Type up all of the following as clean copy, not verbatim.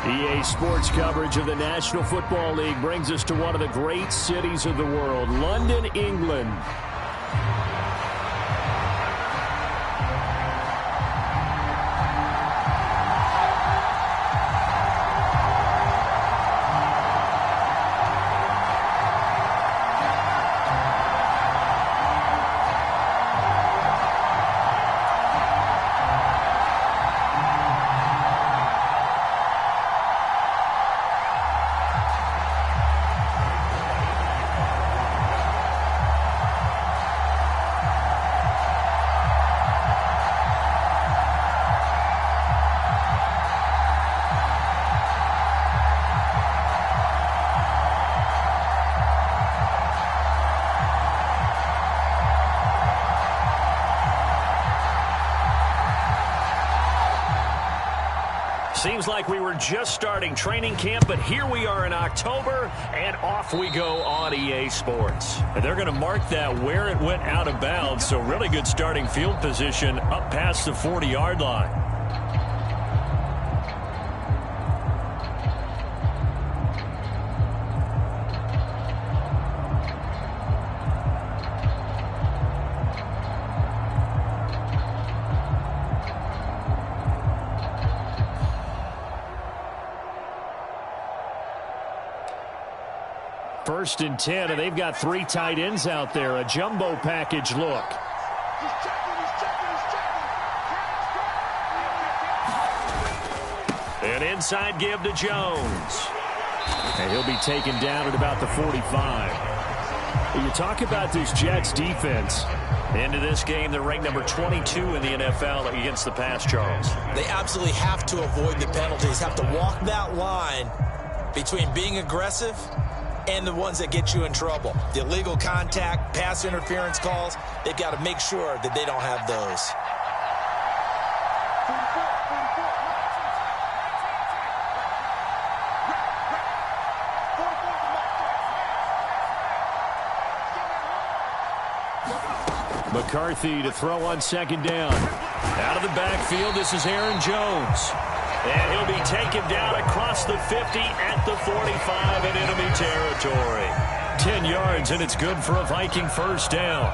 EA Sports coverage of the National Football League brings us to one of the great cities of the world, London, England. Seems like we were just starting training camp, but here we are in October, and off we go on EA Sports. And they're going to mark that where it went out of bounds, so really good starting field position up past the 40-yard line. First and 10, and they've got three tight ends out there. A jumbo package look. An inside give to Jones. And he'll be taken down at about the 45. When you talk about this Jets defense, into this game, they're ranked number 22 in the NFL against the pass, Charles. They absolutely have to avoid the penalties, have to walk that line between being aggressive and the ones that get you in trouble. The illegal contact, pass interference calls, they've got to make sure that they don't have those. McCarthy to throw on second down. Out of the backfield, this is Aaron Jones. And he'll be taken down across the 50 at the 45 in enemy territory. 10 yards, and it's good for a Viking first down.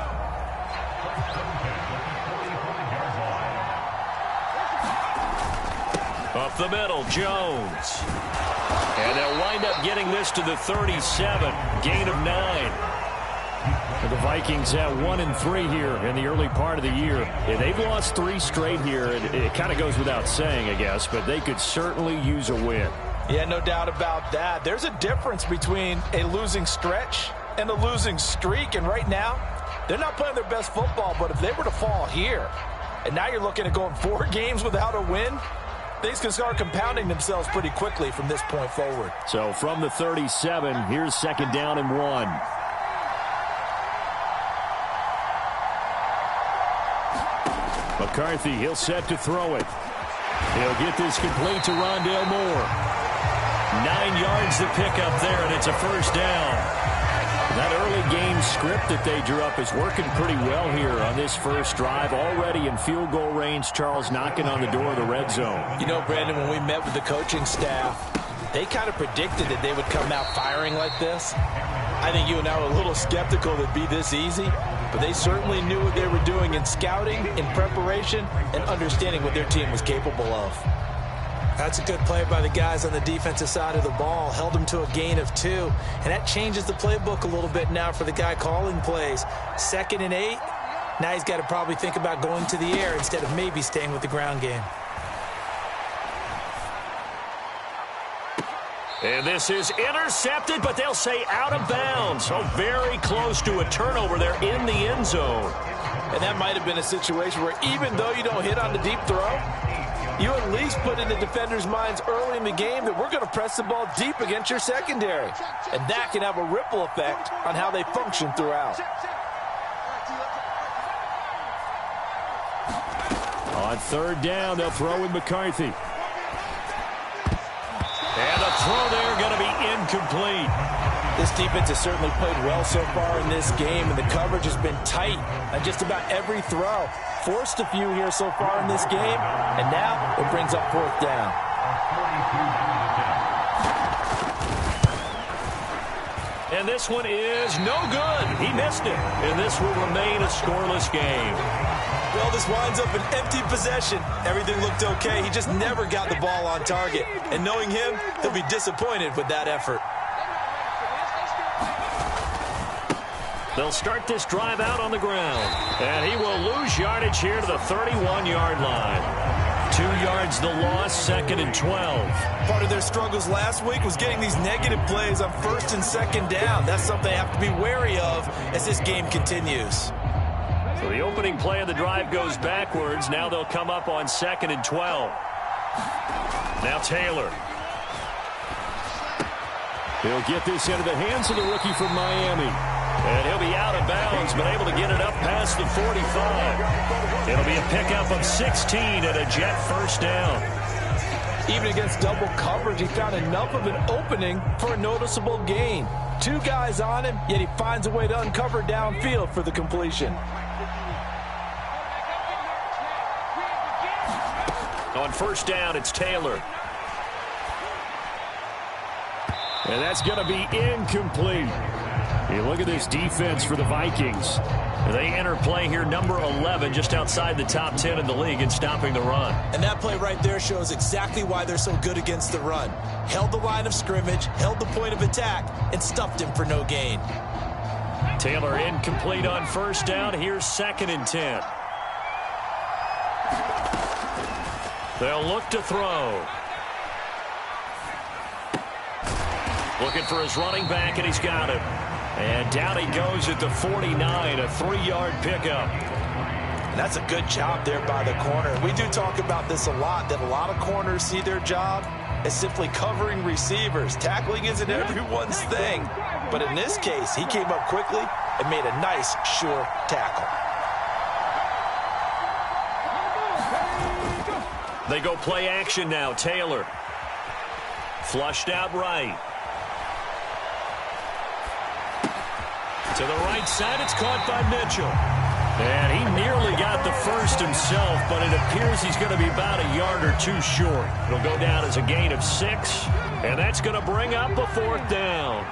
Up the middle, Jones. And they'll wind up getting this to the 37. Gain of 9. The Vikings at 1-3 here in the early part of the year. Yeah, they've lost 3 straight here. It kind of goes without saying, I guess, but they could certainly use a win. Yeah, no doubt about that. There's a difference between a losing stretch and a losing streak, and right now, they're not playing their best football, but if they were to fall here, and now you're looking at going 4 games without a win, things can start compounding themselves pretty quickly from this point forward. So from the 37, here's second down and 1. McCarthy, he'll set to throw it. He'll get this complete to Rondale Moore. 9 yards to pick up there, and it's a first down. That early game script that they drew up is working pretty well here on this first drive. Already in field goal range, Charles knocking on the door of the red zone. You know, Brandon, when we met with the coaching staff, they kind of predicted that they would come out firing like this. I think you and I were a little skeptical that it'd be this easy, but they certainly knew what they were doing in scouting, in preparation, and understanding what their team was capable of. That's a good play by the guys on the defensive side of the ball. Held them to a gain of 2, and that changes the playbook a little bit now for the guy calling plays. 2nd and 8, now he's got to probably think about going to the air instead of maybe staying with the ground game. And this is intercepted, but they'll say out of bounds. So very close to a turnover there in the end zone. And that might have been a situation where even though you don't hit on the deep throw, you at least put in the defenders' minds early in the game that we're going to press the ball deep against your secondary. And that can have a ripple effect on how they function throughout. On third down, they'll throw with McCarthy. And the throw there going to be incomplete. This defense has certainly played well so far in this game, and the coverage has been tight on just about every throw. Forced a few here so far in this game, and now it brings up fourth down. And this one is no good. He missed it. And this will remain a scoreless game. Well, this winds up an empty possession. Everything looked okay. He just never got the ball on target. And knowing him, he'll be disappointed with that effort. They'll start this drive out on the ground. And he will lose yardage here to the 31-yard line. 2 yards the loss, 2nd and 12. Part of their struggles last week was getting these negative plays on 1st and 2nd down. That's something they have to be wary of as this game continues. So the opening play of the drive goes backwards. Now they'll come up on 2nd and 12. Now Taylor. He'll get this into the hands of the rookie from Miami. And he'll be out of bounds, but able to get it up past the 45. It'll be a pickup of 16 and a Jet first down. Even against double coverage, he found enough of an opening for a noticeable gain. 2 guys on him, yet he finds a way to uncover downfield for the completion. On first down, it's Taylor. And that's going to be incomplete. You look at this defense for the Vikings. They enter play here number 11, just outside the top 10 in the league in stopping the run. And that play right there shows exactly why they're so good against the run. Held the line of scrimmage, held the point of attack, and stuffed him for no gain. Taylor incomplete on first down. Here's 2nd and 10. They'll look to throw. Looking for his running back, and he's got it. And down he goes at the 49, a 3-yard pickup. And that's a good job there by the corner. We do talk about this a lot, that a lot of corners see their job as simply covering receivers. Tackling isn't everyone's thing. But in this case, he came up quickly and made a nice, sure tackle. They go play action now. Taylor. Flushed out right. To the right side, it's caught by Mitchell. And he nearly got the first himself, but it appears he's going to be about a yard or 2 short. It'll go down as a gain of 6, and that's going to bring up a 4th down.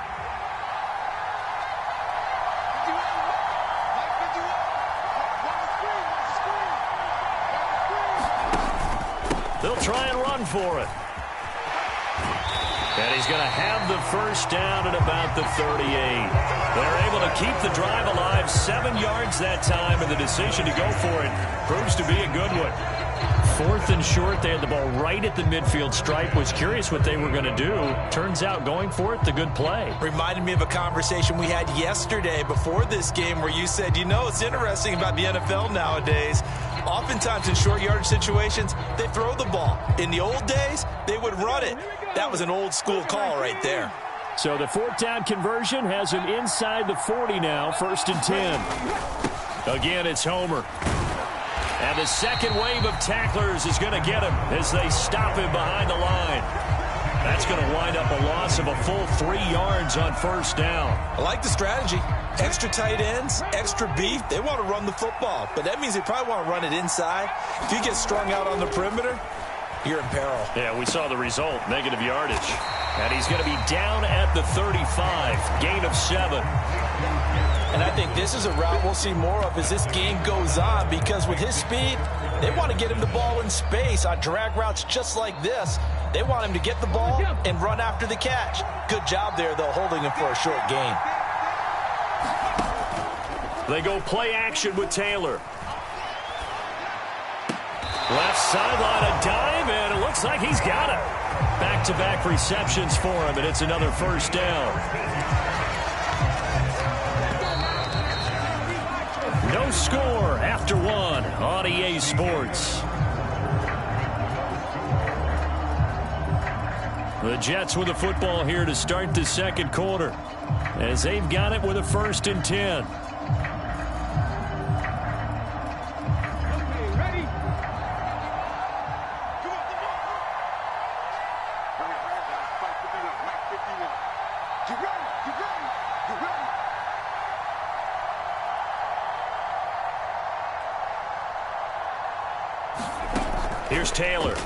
They'll try and run for it. And he's going to have the first down at about the 38. They're able to keep the drive alive, 7 yards that time, and the decision to go for it proves to be a good one. 4th and short, they had the ball right at the midfield stripe. Was curious what they were going to do. Turns out going for it, the good play. Reminded me of a conversation we had yesterday before this game where you said, you know, it's interesting about the NFL nowadays. Oftentimes in short yardage situations, they throw the ball. In the old days, they would run it. That was an old school call right there. So the 4th down conversion has him inside the 40 now, 1st and 10. Again, it's Homer. And the second wave of tacklers is going to get him as they stop him behind the line. That's going to wind up a loss of a full 3 yards on first down. I like the strategy. Extra tight ends, extra beef. They want to run the football, but that means they probably want to run it inside. If you get strung out on the perimeter, you're in peril. Yeah, we saw the result, negative yardage. And he's going to be down at the 35, gain of 7. And I think this is a route we'll see more of as this game goes on, because with his speed, they want to get him the ball in space on drag routes just like this. They want him to get the ball and run after the catch. Good job there, though, holding him for a short gain. They go play action with Taylor. Left sideline, a dive, and it looks like he's got it. Back-to-back receptions for him, and it's another first down. No score after 1 on EA Sports. The Jets with the football here to start the second quarter, as they've got it with a 1st and 10. Here's Taylor.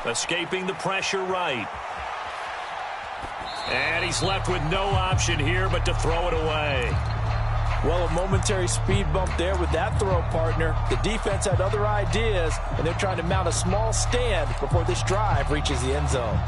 Escaping the pressure right. And he's left with no option here but to throw it away. Well, a momentary speed bump there with that throw, partner. The defense had other ideas, and they're trying to mount a small stand before this drive reaches the end zone.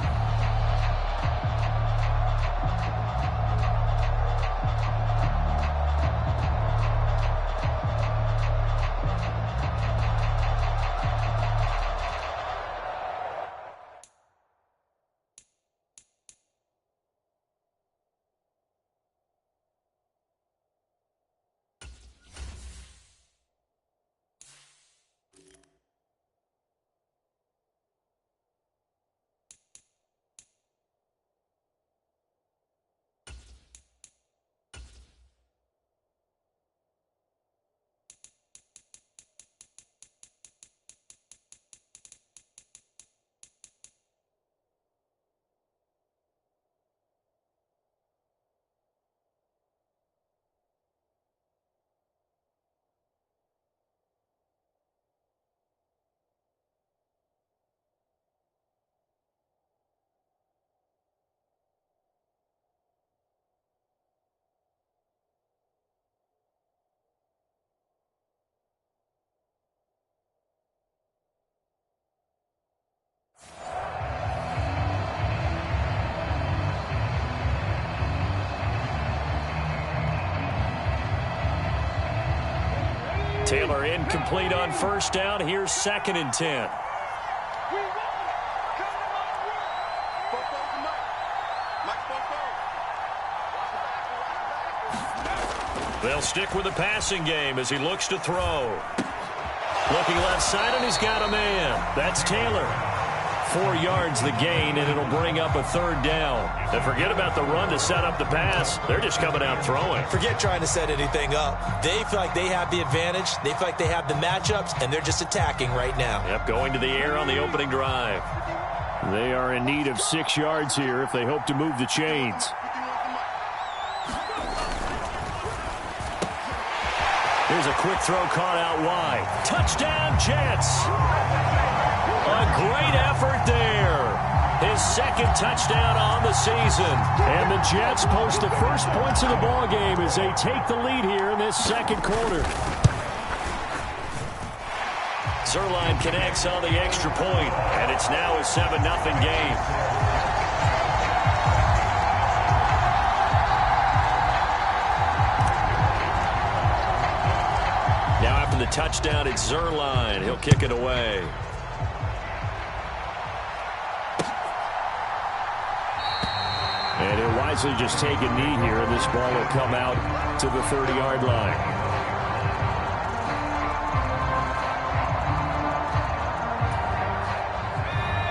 Taylor incomplete on first down. Here's 2nd and 10. They'll stick with the passing game as he looks to throw. Looking left side, and he's got a man. That's Taylor. 4 yards the gain, and it'll bring up a 3rd down. And forget about the run to set up the pass. They're just coming out throwing. Forget trying to set anything up. They feel like they have the advantage. They feel like they have the matchups, and they're just attacking right now. Yep, going to the air on the opening drive. They are in need of 6 yards here if they hope to move the chains. Here's a quick throw caught out wide. Touchdown, Jets! A great effort there. His 2nd touchdown on the season. And the Jets post the first points of the ball game as they take the lead here in this 2nd quarter. Zuerlein connects on the extra point, and it's now a 7-0 game. Now after the touchdown, it's Zuerlein. He'll kick it away. And he'll wisely just take a knee here, and this ball will come out to the 30-yard line.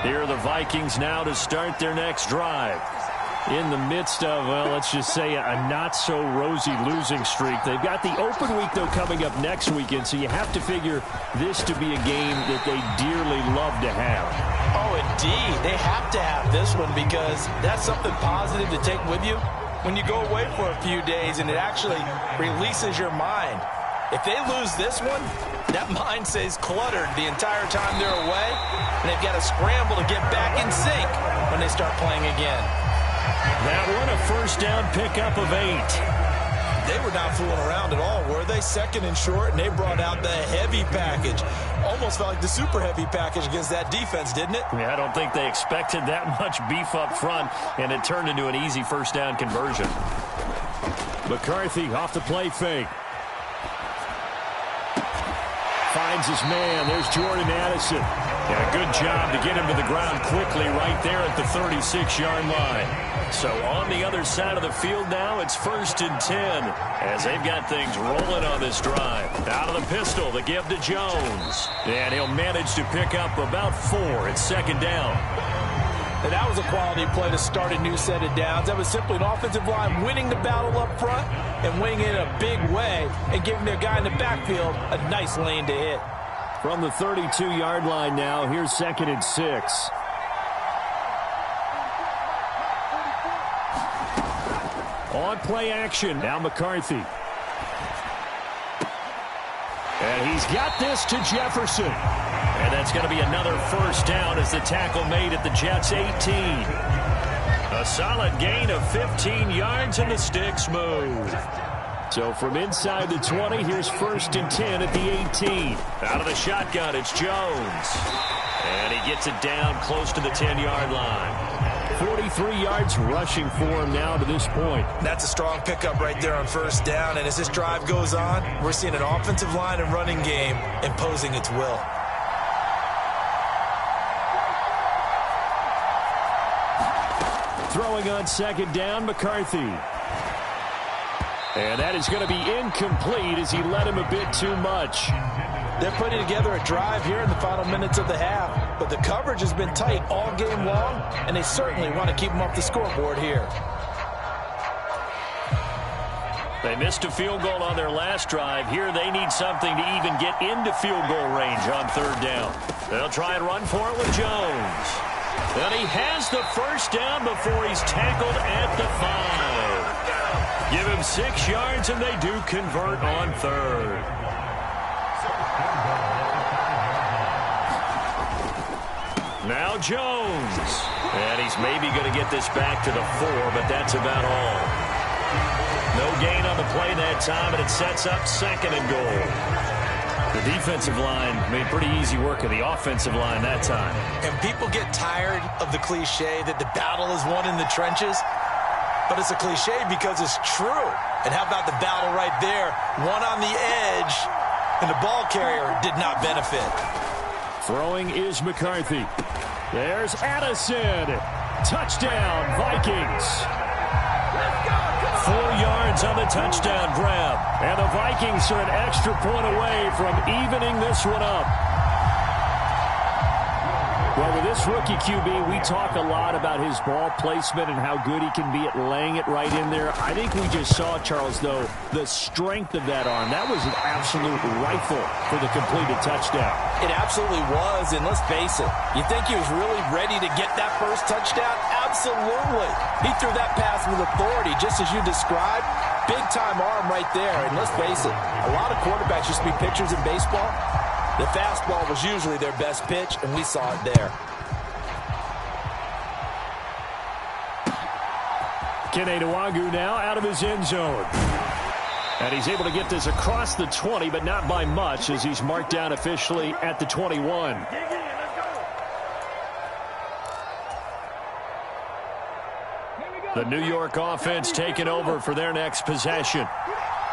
Here are the Vikings now to start their next drive. In the midst of, well, let's just say a not-so-rosy losing streak. They've got the open week, though, coming up next weekend, so you have to figure this to be a game that they dearly love to have. Oh, indeed. They have to have this one because that's something positive to take with you when you go away for a few days, and it actually releases your mind. If they lose this one, that mind stays cluttered the entire time they're away, and they've got to scramble to get back in sync when they start playing again. That one, a first down pickup of 8. They were not fooling around at all, were they? 2nd and short, and they brought out the heavy package. Almost felt like the super heavy package against that defense, didn't it? Yeah, I don't think they expected that much beef up front, and it turned into an easy first down conversion. McCarthy off the play fake. Finds his man. There's Jordan Addison. And a good job to get him to the ground quickly right there at the 36-yard line. So on the other side of the field now, it's 1st and 10 as they've got things rolling on this drive. Out of the pistol, the give to Jones. And he'll manage to pick up about 4. It's 2nd down. And that was a quality play to start a new set of downs. That was simply an offensive line winning the battle up front and winning it in a big way and giving their guy in the backfield a nice lane to hit. From the 32-yard line now, here's 2nd and 6. On play action, now McCarthy. And he's got this to Jefferson. And that's going to be another first down as the tackle made at the Jets' 18. A solid gain of 15 yards and the sticks move. So from inside the 20, here's 1st and 10 at the 18. Out of the shotgun, it's Jones. And he gets it down close to the 10-yard line. 43 yards rushing for him now to this point. That's a strong pickup right there on 1st down. And as this drive goes on, we're seeing an offensive line and running game imposing its will. Throwing on 2nd down, McCarthy. And that is going to be incomplete as he led him a bit too much. They're putting together a drive here in the final minutes of the half, but the coverage has been tight all game long, and they certainly want to keep them off the scoreboard here. They missed a field goal on their last drive. Here they need something to even get into field goal range on 3rd down. They'll try and run for it with Jones. And he has the first down before he's tackled at the 5. Give him 6 yards, and they do convert on 3rd. Now Jones. And he's maybe going to get this back to the 4, but that's about all. No gain on the play that time, and it sets up 2nd and goal. The defensive line made pretty easy work of the offensive line that time. And people get tired of the cliche that the battle is won in the trenches. But it's a cliche because it's true. And how about the battle right there? One on the edge, and the ball carrier did not benefit. Throwing is McCarthy. There's Addison. Touchdown, Vikings. 4 yards on the touchdown grab. And the Vikings are an extra point away from evening this one up. Well, with this rookie QB, we talk a lot about his ball placement and how good he can be at laying it right in there. I think we just saw, Charles, though, the strength of that arm. That was an absolute rifle for the completed touchdown. It absolutely was, and let's face it, you think he was really ready to get that first touchdown? Absolutely. He threw that pass with authority, just as you described. Big-time arm right there, and let's face it, a lot of quarterbacks used to be pitchers in baseball. The fastball was usually their best pitch, and we saw it there. Kene Nwagu now out of his end zone. And he's able to get this across the 20, but not by much, as he's marked down officially at the 21. The New York offense taking over for their next possession.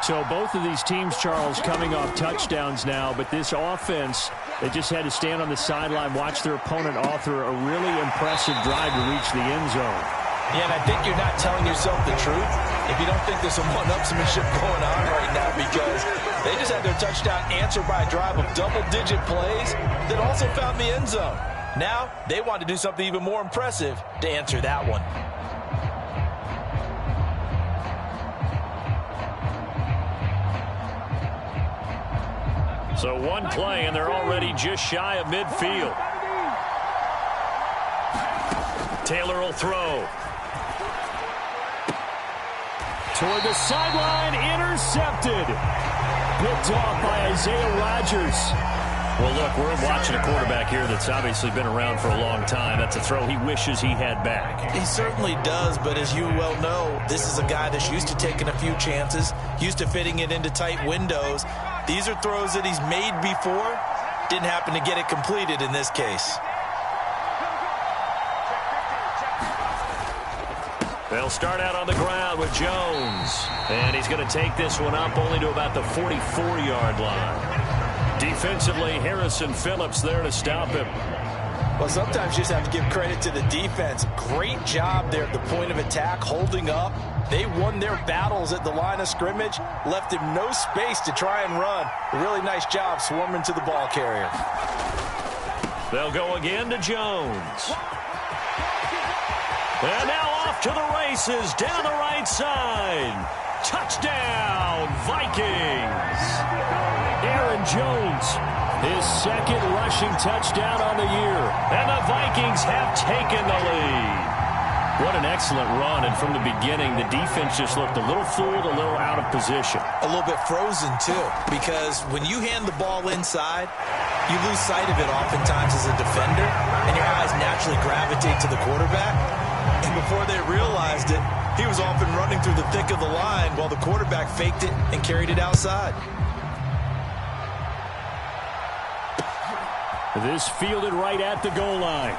So both of these teams, Charles, coming off touchdowns now, but this offense, they just had to stand on the sideline, watch their opponent author a really impressive drive to reach the end zone. Yeah, and I think you're not telling yourself the truth if you don't think there's some one-upsmanship going on right now, because they just had their touchdown answered by a drive of double-digit plays that also found the end zone. Now, they want to do something even more impressive to answer that one. So one play, and they're already just shy of midfield. Taylor will throw. Toward the sideline, intercepted. Picked off by Isaiah Rodgers. Well, look, we're watching a quarterback here that's obviously been around for a long time. That's a throw he wishes he had back. He certainly does, but as you well know, this is a guy that's used to taking a few chances, used to fitting it into tight windows. These are throws that he's made before. Didn't happen to get it completed in this case. They'll start out on the ground with Jones. And he's going to take this one up only to about the 44-yard line. Defensively, Harrison Phillips there to stop him. Well, sometimes you just have to give credit to the defense. Great job there at the point of attack, holding up. They won their battles at the line of scrimmage, left him no space to try and run. A really nice job swarming to the ball carrier. They'll go again to Jones. And now off to the races down the right side. Touchdown, Vikings. Aaron Jones, his second rushing touchdown on the year. And the Vikings have taken the lead. What an excellent run, and from the beginning, the defense just looked a little fooled, a little out of position. A little bit frozen, too, because when you hand the ball inside, you lose sight of it oftentimes as a defender, and your eyes naturally gravitate to the quarterback. And before they realized it, he was off and running through the thick of the line while the quarterback faked it and carried it outside. This fielded right at the goal line.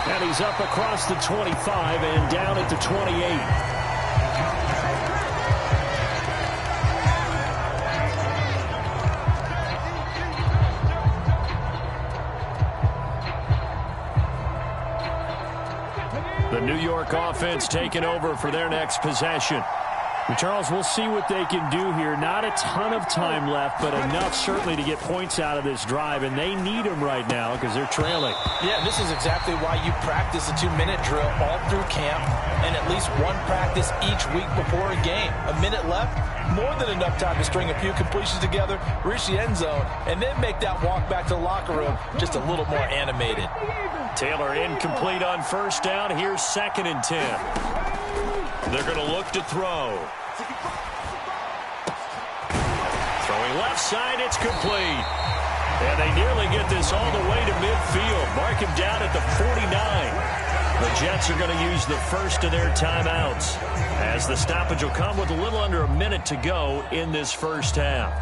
And he's up across the 25 and down at the 28. The New York offense taking over for their next possession. And Charles, we'll see what they can do here. Not a ton of time left, but enough certainly to get points out of this drive, and they need them right now because they're trailing. Yeah, this is exactly why you practice a 2-minute drill all through camp and at least one practice each week before a game. A minute left, more than enough time to string a few completions together, reach the end zone, and then make that walk back to the locker room just a little more animated. Taylor incomplete on first down. Here's 2nd and 10. They're going to look to throw. Throwing left side, it's complete. And they nearly get this all the way to midfield. Mark him down at the 49. The Jets are going to use the first of their timeouts, as the stoppage will come with a little under a minute to go in this first half.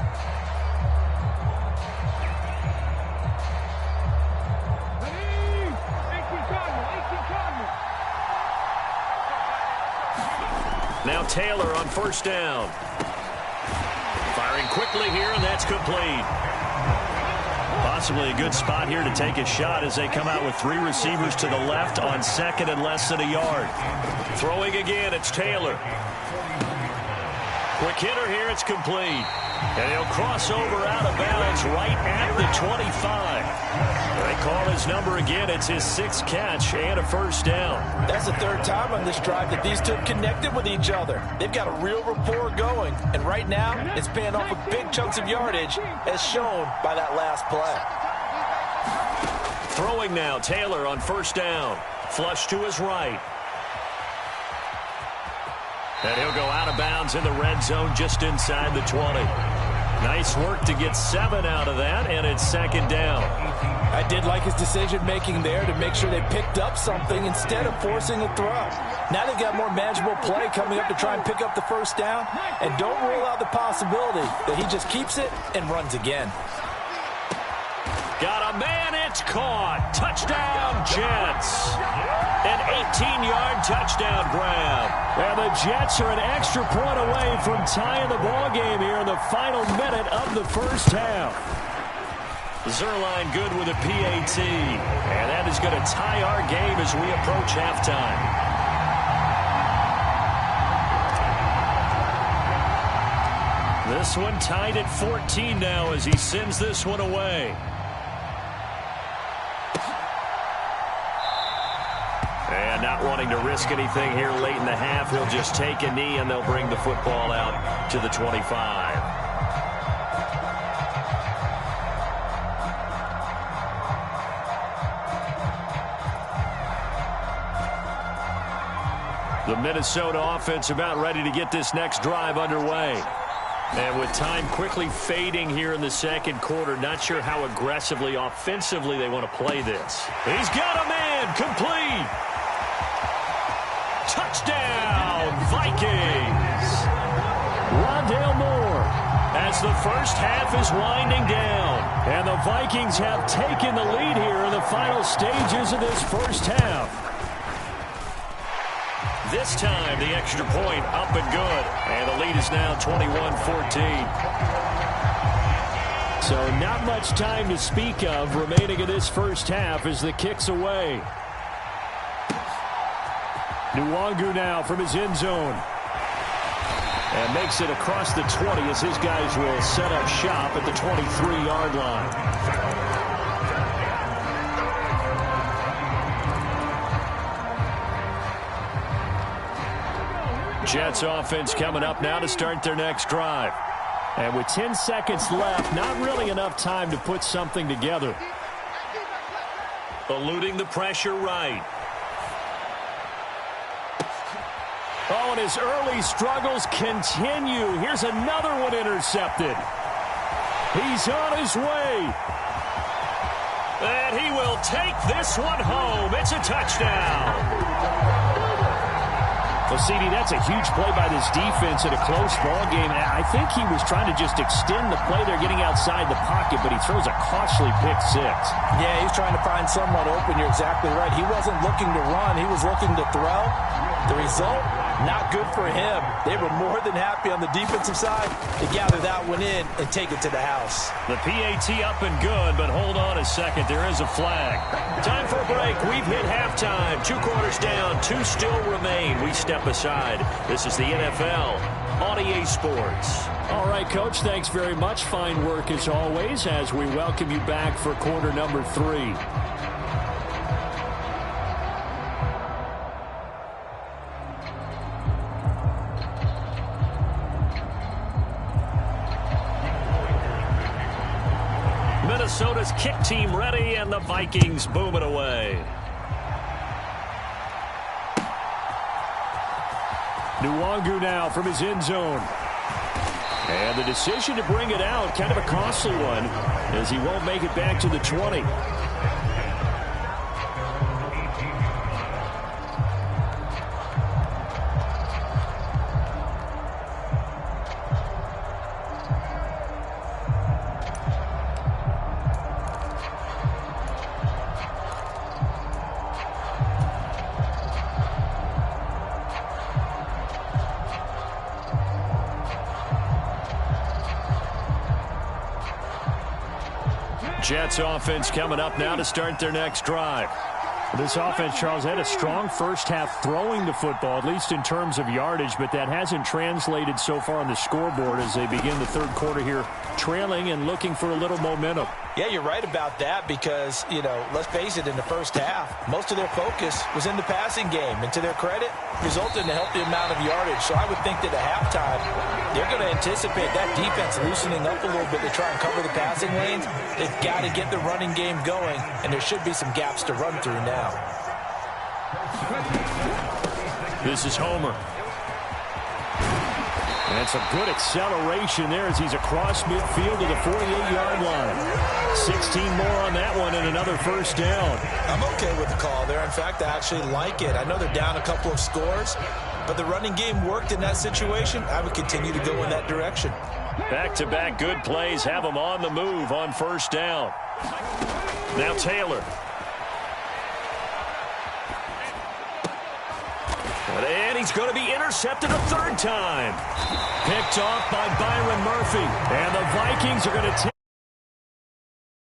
Now Taylor on first down. Firing quickly here, and that's complete. Possibly a good spot here to take a shot as they come out with 3 receivers to the left on 2nd and less than a yard. Throwing again, it's Taylor. Quick hitter here, it's complete. And he'll cross over out of bounds right at the 25. They call his number again. It's his 6th catch and a first down. That's the 3rd time on this drive that these two have connected with each other. They've got a real rapport going. And right now, it's paying off with big chunks of yardage, as shown by that last play. Throwing now, Taylor on first down. Flush to his right. And he'll go out of bounds in the red zone just inside the 20. Nice work to get 7 out of that, and it's 2nd down. I did like his decision-making there to make sure they picked up something instead of forcing a throw. Now they've got more manageable play coming up to try and pick up the first down, and don't rule out the possibility that he just keeps it and runs again. Got a man, it's caught. Touchdown, Jets. An 18-yard touchdown grab. And the Jets are an extra point away from tying the ball game here in the final minute of the first half. Zerline good with a PAT. And that is going to tie our game as we approach halftime. This one tied at 14 now as he sends this one away. And not wanting to risk anything here late in the half, he'll just take a knee and they'll bring the football out to the 25. The Minnesota offense about ready to get this next drive underway. And with time quickly fading here in the second quarter, not sure how aggressively, offensively they want to play this. He's got a man, complete. Touchdown, Vikings. Rondale Moore as the first half is winding down. And the Vikings have taken the lead here in the final stages of this first half. This time, the extra point up and good. And the lead is now 21-14. So not much time to speak of remaining in this first half as the kick's away. Nwangu now from his end zone. And makes it across the 20 as his guys will set up shop at the 23-yard line. Jets offense coming up now to start their next drive. And with 10 seconds left, not really enough time to put something together. Eluding the pressure right. Oh, and his early struggles continue. Here's another one intercepted. He's on his way. And he will take this one home. It's a touchdown. Well, CD, that's a huge play by this defense in a close ball game. I think he was trying to just extend the play there, getting outside the pocket, but he throws a costly pick six. Yeah, he's trying to find someone open. You're exactly right. He wasn't looking to run. He was looking to throw. The result, not good for him. They were more than happy on the defensive side to gather that one in and take it to the house. The PAT up and good, but hold on a second. There is a flag. Time for a break. We've hit halftime. 2 quarters down. 2 still remain. We step aside. This is the NFL on EA Sports. All right, Coach, thanks very much. Fine work as always as we welcome you back for quarter number 3. Minnesota's kick team ready, and the Vikings boom it away. Nwangu now from his end zone. And the decision to bring it out, kind of a costly one, as he won't make it back to the 20. Jets offense coming up now to start their next drive. This offense, Charles, had a strong first half throwing the football, at least in terms of yardage, but that hasn't translated so far on the scoreboard as they begin the third quarter here, trailing and looking for a little momentum. Yeah, you're right about that because, you know, let's face it, in the first half, most of their focus was in the passing game. And to their credit, resulted in a healthy amount of yardage. So I would think that at halftime, they're going to anticipate that defense loosening up a little bit to try and cover the passing lanes. They've got to get the running game going, and there should be some gaps to run through now. This is Homer. And some good acceleration there as he's across midfield to the 48-yard line. 16 more on that one and another first down. I'm okay with the call there. In fact, I actually like it. I know they're down a couple of scores, but the running game worked in that situation. I would continue to go in that direction. Back-to-back good plays have them on the move on first down. Now Taylor. And he's going to be intercepted a third time. Picked off by Byron Murphy. And the Vikings are going to